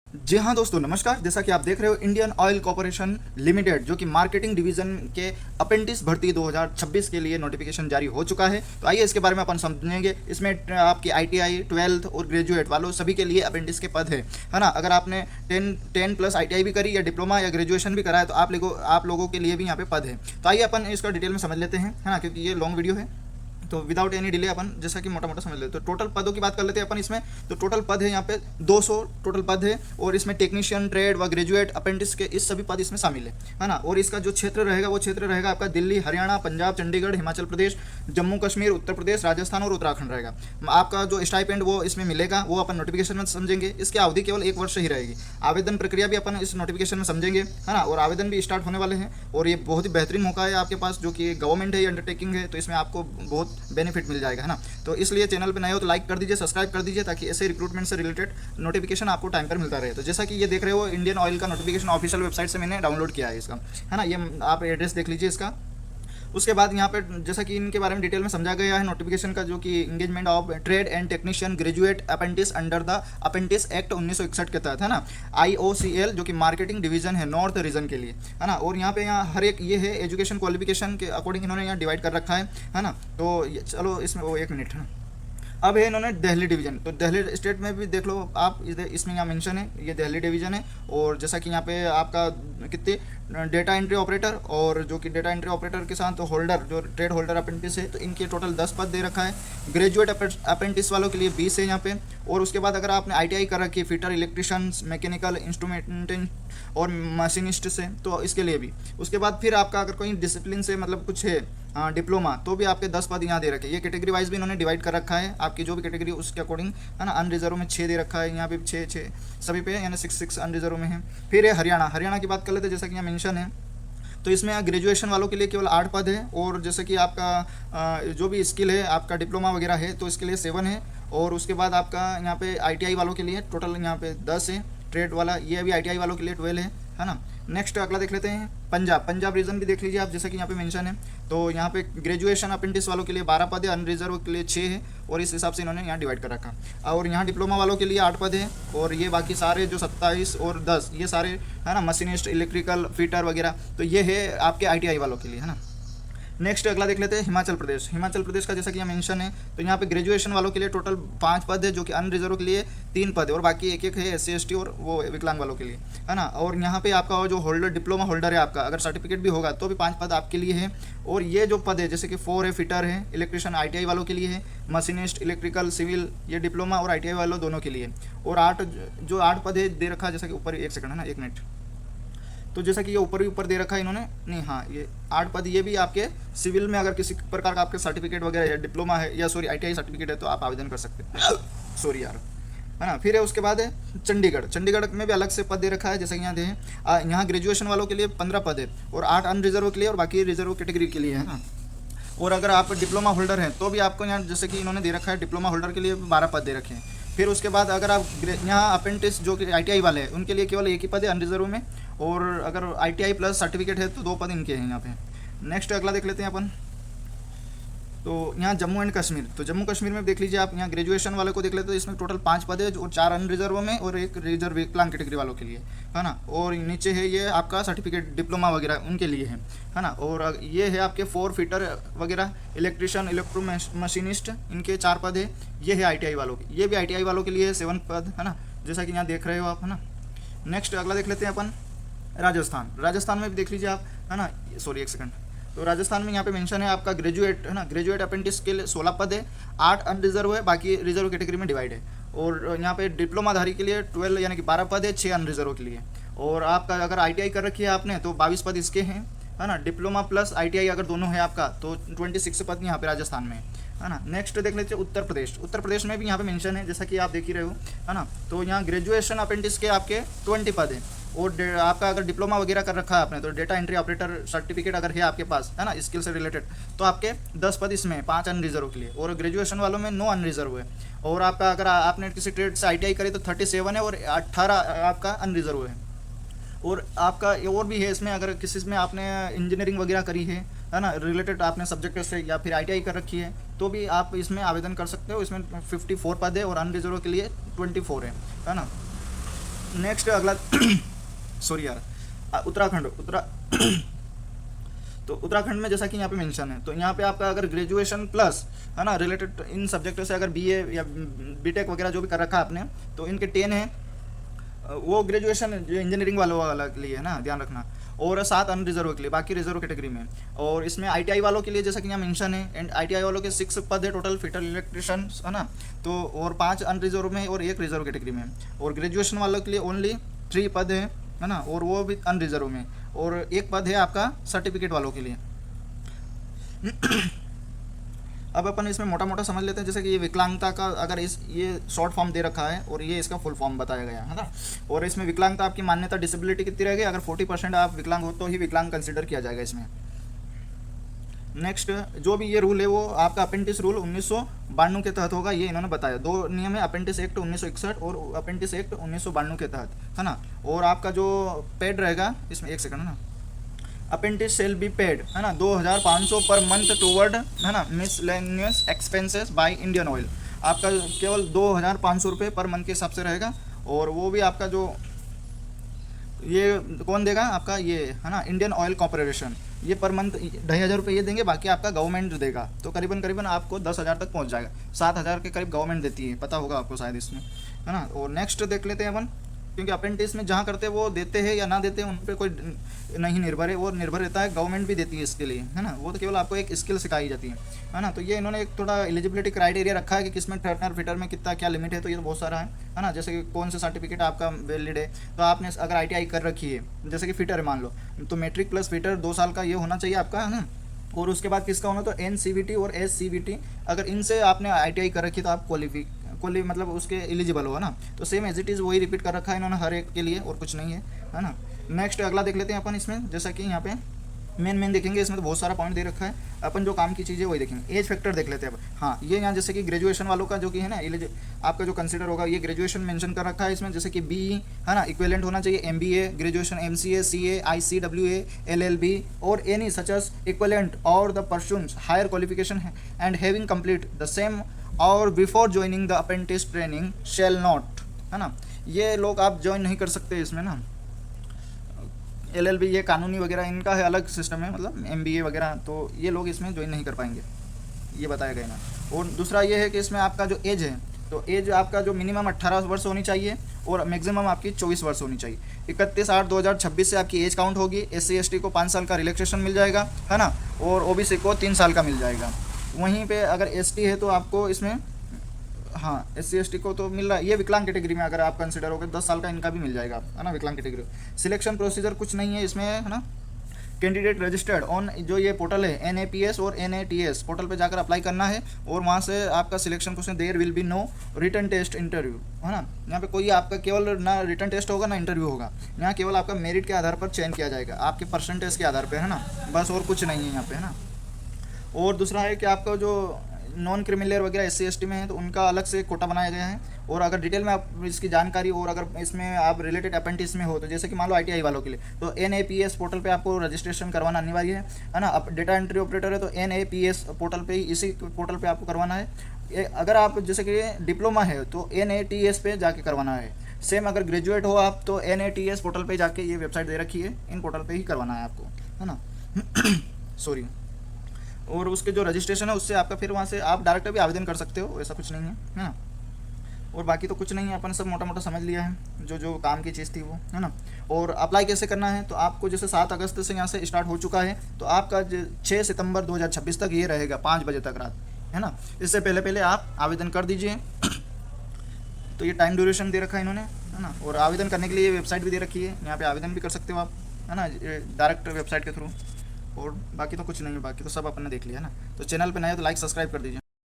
जी हाँ दोस्तों, नमस्कार। जैसा कि आप देख रहे हो, इंडियन ऑयल कॉर्पोरेशन लिमिटेड जो कि मार्केटिंग डिवीजन के अप्रेंटिस भर्ती 2026 के लिए नोटिफिकेशन जारी हो चुका है। तो आइए इसके बारे में अपन समझेंगे। इसमें आपकी आईटीआई, 12th और ग्रेजुएट वालों सभी के लिए अप्रेंटिस के पद है ना। अगर आपने 10 प्लस आईटीआई भी करी या डिप्लोमा या ग्रेजुएशन भी करा है तो आप लोगों के लिए भी यहाँ पे पद है। तो आइए अपन इसका डिटेल में समझ लेते हैं, है ना, क्योंकि ये लॉन्ग वीडियो है। तो विदाउट एनी डिले अपन जैसा कि मोटा मोटा समझ लेते हैं। तो टोटल पदों की बात कर लेते हैं अपन इसमें। तो टोटल पद है यहाँ पे 200 टोटल पद है, और इसमें टेक्नीशियन, ट्रेड व ग्रेजुएट, अप्रेंटिस के इस सभी पद इसमें शामिल है ना। और इसका जो क्षेत्र रहेगा वो क्षेत्र रहेगा आपका दिल्ली, हरियाणा, पंजाब, चंडीगढ़, हिमाचल प्रदेश, जम्मू कश्मीर, उत्तर प्रदेश, राजस्थान और उत्तराखंड रहेगा। आपका जो स्टाइपेंड वो इसमें मिलेगा वो अपन नोटिफिकेशन में समझेंगे। इसकी अवधि केवल 1 वर्ष ही रहेगी। आवेदन प्रक्रिया भी अपन इस नोटिफिकेशन में समझेंगे, है ना। और आवेदन भी स्टार्ट होने वाले हैं, और ये बहुत ही बेहतरीन मौका है आपके पास, जो कि गवर्नमेंट है, ये अंडरटेकिंग है, तो इसमें आपको बहुत बेनिफिट मिल जाएगा, है ना। तो इसलिए चैनल पे नए हो तो लाइक कर दीजिए, सब्सक्राइब कर दीजिए, ताकि ऐसे रिक्रूटमेंट से रिलेटेड नोटिफिकेशन आपको टाइम पर मिलता रहे। तो जैसा कि ये देख रहे हो, इंडियन ऑयल का नोटिफिकेशन ऑफिशियल वेबसाइट से मैंने डाउनलोड किया है इसका, है ना। ये आप एड्रेस देख लीजिए इसका। उसके बाद यहाँ पे जैसा कि इनके बारे में डिटेल में समझा गया है नोटिफिकेशन का, जो कि engagement of trade and technician graduate apprentice under the apprentice act 1961 के तहत, है ना। IOCL जो कि मार्केटिंग डिवीजन है नॉर्थ रीजन के लिए, है ना। और यहाँ हर एक ये है एजुकेशन क्वालिफिकेशन के अकॉर्डिंग इन्होंने यहाँ डिवाइड कर रखा है ना। तो चलो इसमें वो 1 मिनट, है ना। अब है इन्होंने दिल्ली डिवीजन। तो दिल्ली स्टेट में भी देख लो आप, इसमें यहाँ मेंशन है, ये दिल्ली डिवीजन है। और जैसा कि यहाँ पे आपका कितने डेटा एंट्री ऑपरेटर, और जो कि डेटा एंट्री ऑपरेटर के साथ होल्डर, जो ट्रेड होल्डर अप्रेंटिस है, तो इनके टोटल 10 पद दे रखा है। ग्रेजुएट अप्रेंटिस वालों के लिए 20 है यहाँ पे। और उसके बाद अगर आपने आईटीआई कर रखी है, फिटर, इलेक्ट्रिशियन, मैकेनिकल इंस्ट्रूमेंटेशन और मशीनिस्ट से, तो इसके लिए भी। उसके बाद फिर आपका अगर कोई डिसिप्लिन से मतलब कुछ है, डिप्लोमा, तो भी आपके 10 पद यहाँ दे रखे हैं। ये कैटेगरी वाइज भी इन्होंने डिवाइड कर रखा है, आपकी जो भी कैटेगरी उसके अकॉर्डिंग, है ना। अनरिजर्व में 6 दे रखा है, यहाँ पे 6 सभी पे, यानी 6 अनरिजर्व में है। फिर है हरियाणा की बात कर लेते हैं, जैसा कि यहाँ मेंशन है। तो इसमें ग्रेजुएशन वालों के लिए केवल 8 पद है, और जैसे कि आपका जो भी स्किल है, आपका डिप्लोमा वगैरह है, तो इसके लिए 7 है। और उसके बाद आपका यहाँ पे आईटीआई वालों के लिए टोटल यहाँ पे 10 है। ट्रेड वाला ये भी आईटीआई वालों के लिए 12 है ना। नेक्स्ट अगला देख लेते हैं, पंजाब रीजन भी देख लीजिए आप, जैसा कि यहाँ पे मेंशन है। तो यहाँ पे ग्रेजुएशन अप्रेंटिस वालों के लिए 12 पद है, अनरिजर्व के लिए 6 है, और इस हिसाब से इन्होंने यहाँ डिवाइड कर रखा। और यहाँ डिप्लोमा वालों के लिए 8 पद है, और ये बाकी सारे जो 27 और 10 ये सारे, है ना, मशीनिस्ट, इलेक्ट्रिकल, फिटर वगैरह, तो ये है आपके आईटीआई वालों के लिए, है ना। नेक्स्ट अगला देख लेते हैं हिमाचल प्रदेश का, जैसा कि यहाँ मेंशन है। तो यहाँ पे ग्रेजुएशन वालों के लिए टोटल 5 पद है, जो कि अनरिजर्व के लिए 3 पद है, और बाकी एक है SC ST और वो विकलांग वालों के लिए, है ना। और यहाँ पे आपका जो होल्डर, डिप्लोमा होल्डर है आपका, अगर सर्टिफिकेट भी होगा तो भी 5 पद आपके लिए है। और ये जो पद है, जैसे कि 4 है, फिटर है, इलेक्ट्रिशियन आईटीआई वालों के लिए है, मशीनिस्ट, इलेक्ट्रिकल, सिविल, ये डिप्लोमा और आईटीआई वालों दोनों के लिए। और 8 पद है दे रखा, जैसा कि ऊपर 1 सेकंड, है ना, 1 मिनट। तो जैसा कि ये ऊपर दे रखा है इन्होंने, नहीं, हाँ, ये 8 पद ये भी आपके सिविल में, अगर किसी प्रकार का आपके सर्टिफिकेट वगैरह है, डिप्लोमा है या सॉरी आईटीआई सर्टिफिकेट है, तो आप आवेदन कर सकते हैं। सॉरी यार, है ना। फिर है उसके बाद है चंडीगढ़ में भी अलग से पद दे रखा है, जैसे कि यहाँ दे, यहाँ ग्रेजुएशन वालों के लिए 15 पद है, और 8 अनरिजर्व के लिए, और बाकी रिजर्व कैटेगरी के लिए, है ना। और अगर आप डिप्लोमा होल्डर हैं तो भी आपको यहाँ, जैसे कि इन्होंने दे रखा है, डिप्लोमा होल्डर के लिए 12 पद दे रखे हैं। फिर उसके बाद अगर आप यहाँ अप्रेंटिस जो कि आईटीआई वाले हैं, उनके लिए केवल 1 ही पद है अनरिजर्व में, और अगर आईटीआई प्लस सर्टिफिकेट है तो 2 पद इनके हैं यहाँ पे। नेक्स्ट अगला देख लेते हैं अपन। तो यहाँ जम्मू एंड कश्मीर, तो जम्मू कश्मीर में देख लीजिए आप, यहाँ ग्रेजुएशन वाले को देख लेते हैं, इसमें टोटल 5 पद है, और 4 अनरिजर्व में, और 1 रिजर्व विकलांग कैटेगरी वालों के लिए, है ना। और नीचे है ये आपका सर्टिफिकेट, डिप्लोमा वगैरह उनके लिए है ना। और ये है आपके 4 फिटर वगैरह, इलेक्ट्रिशियन, इलेक्ट्रो मशीनिस्ट, इनके 4 पद है। ये है आईटीआई वालों के, ये भी आईटीआई वालों के लिए 7 पद, है ना, जैसा कि यहाँ देख रहे हो आप, है ना। नेक्स्ट अगला देख लेते हैं अपन, राजस्थान में भी देख लीजिए आप, है ना। Sorry 1 second. तो राजस्थान में यहाँ पे मेंशन है आपका ग्रेजुएट, है ना, ग्रेजुएट अप्रेंटिस के लिए 16 पद है, 8 अनरिजर्व है, बाकी रिजर्व कैटेगरी में डिवाइड है। और यहाँ पे डिप्लोमाधारी के लिए 12 यानी कि 12 पद है, 6 अनरिजर्व के लिए। और आपका अगर आईटीआई कर रखी है आपने तो 22 पद इसके हैं, है ना। डिप्लोमा प्लस आईटीआई अगर दोनों है आपका तो 26 पद यहाँ पे राजस्थान में, है ना। नेक्स्ट देख लेते हैं उत्तर प्रदेश में भी यहाँ पे मेंशन है, जैसा कि आप देख ही रहे हो, है ना। तो यहाँ ग्रेजुएशन अप्रेंटिस के आपके 20 पद है, और आपका अगर डिप्लोमा वगैरह कर रखा है आपने तो डेटा एंट्री ऑपरेटर सर्टिफिकेट अगर है आपके पास, है ना, स्किल से रिलेटेड, तो आपके 10 पद इसमें, 5 अनरिजर्व के लिए, और ग्रेजुएशन वालों में 9 अनरिजर्व है। और आपका अगर आपने किसी ट्रेड से आईटीआई करी तो 37 है, और 18 आपका अनरिजर्व है। और आपका और भी है इसमें, अगर किसी में आपने इंजीनियरिंग वगैरह करी है ना, रिलेटेड आपने सब्जेक्ट से, या फिर आईटीआई कर रखी है, तो भी आप इसमें आवेदन कर सकते हो। इसमें 54 पद है, और अनरिजर्व के लिए 24 है ना। नेक्स्ट अगला सॉरी यार, उत्तराखंड तो उत्तराखंड में जैसा कि यहाँ पे मेंशन है, तो यहाँ पे आपका अगर ग्रेजुएशन प्लस है ना रिलेटेड इन सब्जेक्टों से अगर बीए या बीटेक वगैरह जो भी कर रखा है आपने, तो इनके 10 है, वो ग्रेजुएशन जो इंजीनियरिंग वालों वाला के लिए है ना, ध्यान रखना। और 7 अनरिजर्व के लिए, बाकी रिजर्व कैटेगरी में। और इसमें आईटीआई वालों के लिए जैसा कि यहाँ मेंशन है, एंड आईटीआई वालों के 6 पद है टोटल फिटर इलेक्ट्रिशियन है ना, तो और 5 अनरिजर्व में और 1 रिजर्व कैटेगरी में। और ग्रेजुएशन वालों के लिए ओनली 3 पद है ना, और वो भी अनरिजर्व में, और 1 पद है आपका सर्टिफिकेट वालों के लिए। अब अपन इसमें मोटा मोटा समझ लेते हैं, जैसे कि ये विकलांगता का अगर ये शॉर्ट फॉर्म दे रखा है और ये इसका फुल फॉर्म बताया गया है ना। और इसमें विकलांगता आपकी मान्यता डिसेबिलिटी कितनी रहेगी, अगर 40% आप विकलांग हो तो ही विकलांग कंसिडर किया जाएगा इसमें। नेक्स्ट जो भी ये रूल है वो आपका अपेंटिस रूल 1992 के तहत होगा, ये इन्होंने बताया। 2 नियम है, अपेंटिस एक्ट 1961 और अपेंटिस एक्ट 1992 के तहत है ना। और आपका जो पेड रहेगा इसमें, 1 सेकंड है ना, अपेंटिस शेल बी पेड है ना 2500 पर मंथ टूवर्ड है ना miscellaneous expenses by Indian oil. आपका केवल 2500 रुपये पर मंथ के हिसाब से रहेगा। और वो भी आपका जो ये कौन देगा, आपका ये है ना इंडियन ऑयल कॉर्पोरेशन, ये पर मंथ 2500 रुपये ये देंगे, बाकी आपका गवर्नमेंट देगा। तो करीबन आपको 10,000 तक पहुंच जाएगा। 7,000 के करीब गवर्नमेंट देती है, पता होगा आपको शायद इसमें, है ना। और नेक्स्ट देख लेते हैं अपन, क्योंकि अपेंटिस में जहाँ करते हैं वो देते हैं या ना देते हैं उन पर कोई नहीं निर्भर है, वो निर्भर रहता है गवर्नमेंट भी देती है इसके लिए, है ना। वो तो केवल आपको एक स्किल सिखाई जाती है ना। तो ये इन्होंने एक थोड़ा एलिजिबिलिटी क्राइटेरिया रखा है कि किसमें टर्नर फिटर में कितना क्या लिमिट है, तो ये तो बहुत सारा है ना। जैसे कि कौन सा सर्टिफिकेट आपका वैलिड है, तो आपने अगर आईटीआई कर रखी है, जैसे कि फिटर है मान लो, तो मैट्रिक प्लस फिटर 2 साल का ये होना चाहिए आपका, है ना। और उसके बाद किसका होना, तो एनसीवीटी और एससीवीटी, अगर इनसे आपने आईटीआई कर रखी तो आप मतलब उसके एलिजिबल हो, है ना। तो सेम एज इट इज़ वही रिपीट कर रखा है इन्होंने हर एक के लिए, और कुछ नहीं है ना। नेक्स्ट अगला देख लेते हैं अपन इसमें, जैसा कि यहाँ पे मेन देखेंगे, इसमें तो बहुत सारा पॉइंट दे रखा है, अपन जो काम की चीज़ें वही देखेंगे। एज फैक्टर देख लेते हैं अब। हाँ, ये यहाँ जैसे कि ग्रेजुएशन वालों का जो कि है ना आपका जो कंसिडर होगा, ये ग्रेजुएशन मेंशन कर रखा है इसमें, जैसे कि बी है ना इक्विवेलेंट होना चाहिए, MBA graduation, MCA, CA, ICWA, LLB और एनी सच एज इक्विवेलेंट और the pursues higher qualification and having complete the same और before joining the apprentice training shall not, है ना। ये लोग आप ज्वाइन नहीं कर सकते इसमें ना। एलएलबी ये कानूनी वगैरह इनका है अलग सिस्टम है, मतलब एमबीए वगैरह, तो ये लोग इसमें ज्वाइन नहीं कर पाएंगे, ये बताया गया ना। और दूसरा ये है कि इसमें आपका जो एज है, तो एज आपका जो मिनिमम 18 वर्ष होनी चाहिए और मैक्सिमम आपकी 24 वर्ष होनी चाहिए। 31/8/2026 से आपकी एज काउंट होगी। SC/ST को 5 साल का रिलैक्सेशन मिल जाएगा, है ना। और OBC को 3 साल का मिल जाएगा। वहीं पे अगर ST है तो आपको इसमें, हाँ SC/ST को तो मिल रहा है। ये विकलांग कैटेगरी में अगर आप कंसिडर हो गए 10 साल का इनका भी मिल जाएगा, है ना, विकलांग कैटेगरी। सिलेक्शन प्रोसीजर कुछ नहीं है इसमें, है ना। कैंडिडेट रजिस्टर्ड ऑन जो ये पोर्टल है NAPS और NATS पोर्टल पे जाकर अप्लाई करना है, और वहाँ से आपका selection process, there will be no written test interview, है ना। यहाँ पे कोई आपका केवल ना रिटन टेस्ट होगा ना इंटरव्यू होगा। यहाँ केवल आपका मेरिट के आधार पर चयन किया जाएगा, आपके परसेंटेज के आधार पर, है ना, बस, और कुछ नहीं है यहाँ पे, है ना। और दूसरा है कि आपका जो नॉन क्रिमिनल वगैरह SC/ST में है तो उनका अलग से कोटा बनाया गया है। और अगर डिटेल में आप इसकी जानकारी, और अगर इसमें आप रिलेटेड अप्रेंटिस में हो, तो जैसे कि मान लो ITI वालों के लिए तो NAPS पोर्टल पे आपको रजिस्ट्रेशन करवाना अनिवार्य है ना। अब डेटा एंट्री ऑपरेटर है तो NAPS पोर्टल पे ही, इसी पोर्टल पे आपको करवाना है। अगर आप जैसे कि डिप्लोमा है तो NATS पे जाके करवाना है। सेम अगर ग्रेजुएट हो आप तो NATS पोर्टल पर जाके, ये वेबसाइट दे रखी है, इन पोर्टल पर ही करवाना है आपको, है ना। सॉरी। और उसके जो रजिस्ट्रेशन है उससे आपका फिर वहाँ से आप डायरेक्ट भी आवेदन कर सकते हो, ऐसा कुछ नहीं है, है ना। और बाकी तो कुछ नहीं है, अपन सब मोटा मोटा समझ लिया है जो काम की चीज़ थी वो, है ना। और अप्लाई कैसे करना है, तो आपको जैसे 7 अगस्त से यहाँ से स्टार्ट हो चुका है, तो आपका 6 सितंबर 2026 तक ये रहेगा 5 बजे तक रात, है ना। इससे पहले आप आवेदन कर दीजिए। तो ये टाइम ड्यूरेशन दे रखा है इन्होंने, है ना। और आवेदन करने के लिए वेबसाइट भी दे रखी है, यहाँ पर आवेदन भी कर सकते हो आप, है ना, डायरेक्ट वेबसाइट के थ्रू। और बाकी तो कुछ नहीं है, बाकी तो सब अपने देख लिया, है ना। तो चैनल पे नए हो तो लाइक सब्सक्राइब कर दीजिए।